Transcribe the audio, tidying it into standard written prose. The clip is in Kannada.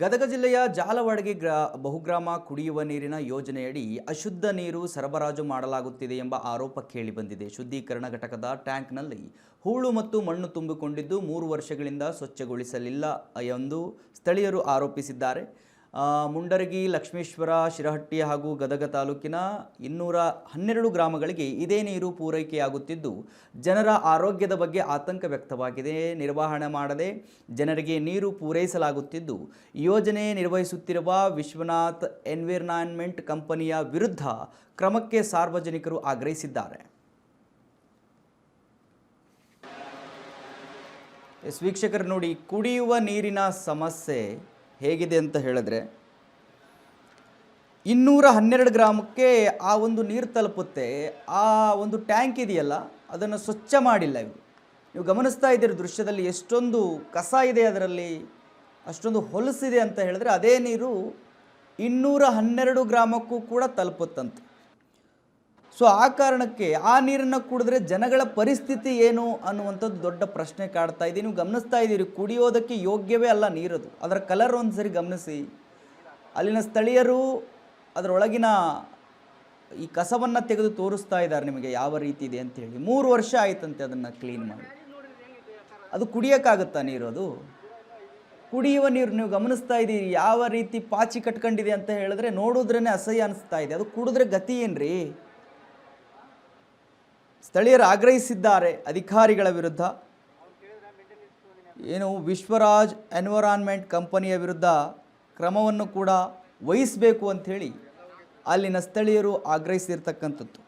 ಗದಗ ಜಿಲ್ಲೆಯ ಜಾಲವಾಡಗಿ ಬಹುಗ್ರಾಮ ಕುಡಿಯುವ ನೀರಿನ ಯೋಜನೆಯಡಿ ಅಶುದ್ಧ ನೀರು ಸರಬರಾಜು ಮಾಡಲಾಗುತ್ತಿದೆ ಎಂಬ ಆರೋಪ ಕೇಳಿಬಂದಿದೆ. ಶುದ್ಧೀಕರಣ ಘಟಕದ ಟ್ಯಾಂಕ್ನಲ್ಲಿ ಹೂಳು ಮತ್ತು ಮಣ್ಣು ತುಂಬಿಕೊಂಡಿದ್ದು 3 ವರ್ಷಗಳಿಂದ ಸ್ವಚ್ಛಗೊಳಿಸಲಿಲ್ಲ ಎಂದು ಸ್ಥಳೀಯರು ಆರೋಪಿಸಿದ್ದಾರೆ. ಮುಂಡರಗಿ, ಲಕ್ಷ್ಮೇಶ್ವರ, ಶಿರಹಟ್ಟಿ ಹಾಗೂ ಗದಗ ತಾಲೂಕಿನ 212 ಗ್ರಾಮಗಳಿಗೆ ಇದೇ ನೀರು ಪೂರೈಕೆಯಾಗುತ್ತಿದ್ದು ಜನರ ಆರೋಗ್ಯದ ಬಗ್ಗೆ ಆತಂಕ ವ್ಯಕ್ತವಾಗಿದೆ. ನಿರ್ವಹಣೆ ಮಾಡದೆ ಜನರಿಗೆ ನೀರು ಪೂರೈಸಲಾಗುತ್ತಿದ್ದು ಯೋಜನೆ ನಿರ್ವಹಿಸುತ್ತಿರುವ ವಿಶ್ವನಾಥ್ ಎನ್ವಿರಾನ್ಮೆಂಟ್ ಕಂಪನಿಯ ವಿರುದ್ಧ ಕ್ರಮಕ್ಕೆ ಸಾರ್ವಜನಿಕರು ಆಗ್ರಹಿಸಿದ್ದಾರೆ. ವೀಕ್ಷಕರು ನೋಡಿ, ಕುಡಿಯುವ ನೀರಿನ ಸಮಸ್ಯೆ ಹೇಗಿದೆ ಅಂತ ಹೇಳಿದ್ರೆ 212 ಗ್ರಾಮಕ್ಕೆ ಆ ಒಂದು ನೀರು ತಲುಪುತ್ತೆ. ಆ ಒಂದು ಟ್ಯಾಂಕ್ ಇದೆಯಲ್ಲ, ಅದನ್ನು ಸ್ವಚ್ಛ ಮಾಡಿಲ್ಲ ಇವರು. ನೀವು ಗಮನಿಸ್ತಾ ಇದ್ದೀರಿ ದೃಶ್ಯದಲ್ಲಿ ಎಷ್ಟೊಂದು ಕಸ ಇದೆ, ಅದರಲ್ಲಿ ಅಷ್ಟೊಂದು ಹೊಲಸಿದೆ ಅಂತ ಹೇಳಿದ್ರೆ ಅದೇ ನೀರು 212 ಗ್ರಾಮಕ್ಕೂ ಕೂಡ ತಲುಪುತ್ತಂತೆ. ಸೊ ಆ ಕಾರಣಕ್ಕೆ ಆ ನೀರನ್ನು ಕುಡಿದ್ರೆ ಜನಗಳ ಪರಿಸ್ಥಿತಿ ಏನು ಅನ್ನುವಂಥದ್ದು ದೊಡ್ಡ ಪ್ರಶ್ನೆ ಕಾಡ್ತಾ ಇದೆ. ನೀವು ಗಮನಿಸ್ತಾ ಇದ್ದೀರಿ, ಕುಡಿಯೋದಕ್ಕೆ ಯೋಗ್ಯವೇ ಅಲ್ಲ ನೀರದು. ಅದರ ಕಲರ್ ಒಂದು ಸರಿ ಗಮನಿಸಿ. ಅಲ್ಲಿನ ಸ್ಥಳೀಯರು ಅದರೊಳಗಿನ ಈ ಕಸವನ್ನು ತೆಗೆದು ತೋರಿಸ್ತಾ ಇದ್ದಾರೆ ನಿಮಗೆ ಯಾವ ರೀತಿ ಇದೆ ಅಂತೇಳಿ. 3 ವರ್ಷ ಆಯ್ತಂತೆ ಅದನ್ನು ಕ್ಲೀನ್ ಮಾಡಿ. ಅದು ಕುಡಿಯೋಕ್ಕಾಗುತ್ತಾ ನೀರು? ಅದು ಕುಡಿಯುವ ನೀರು ನೀವು ಗಮನಿಸ್ತಾ ಇದ್ದೀರಿ ಯಾವ ರೀತಿ ಪಾಚಿ ಕಟ್ಕೊಂಡಿದೆ ಅಂತ ಹೇಳಿದ್ರೆ ನೋಡಿದ್ರೇ ಅಸಹ್ಯ ಅನಿಸ್ತಾ ಇದೆ. ಅದು ಕುಡಿದ್ರೆ ಗತಿ ಏನ್ರಿ? ಸ್ಥಳೀಯರು ಆಗ್ರಹಿಸಿದ್ದಾರೆ ಅಧಿಕಾರಿಗಳ ವಿರುದ್ಧ. ಏನು ವಿಶ್ವರಾಜ್ ಎನ್ವಿರಾನ್ಮೆಂಟ್ ಕಂಪನಿಯ ವಿರುದ್ಧ ಕ್ರಮವನ್ನು ಕೂಡ ವಹಿಸಬೇಕು ಅಂಥೇಳಿ ಅಲ್ಲಿನ ಸ್ಥಳೀಯರು ಆಗ್ರಹಿಸಿರ್ತಕ್ಕಂಥದ್ದು.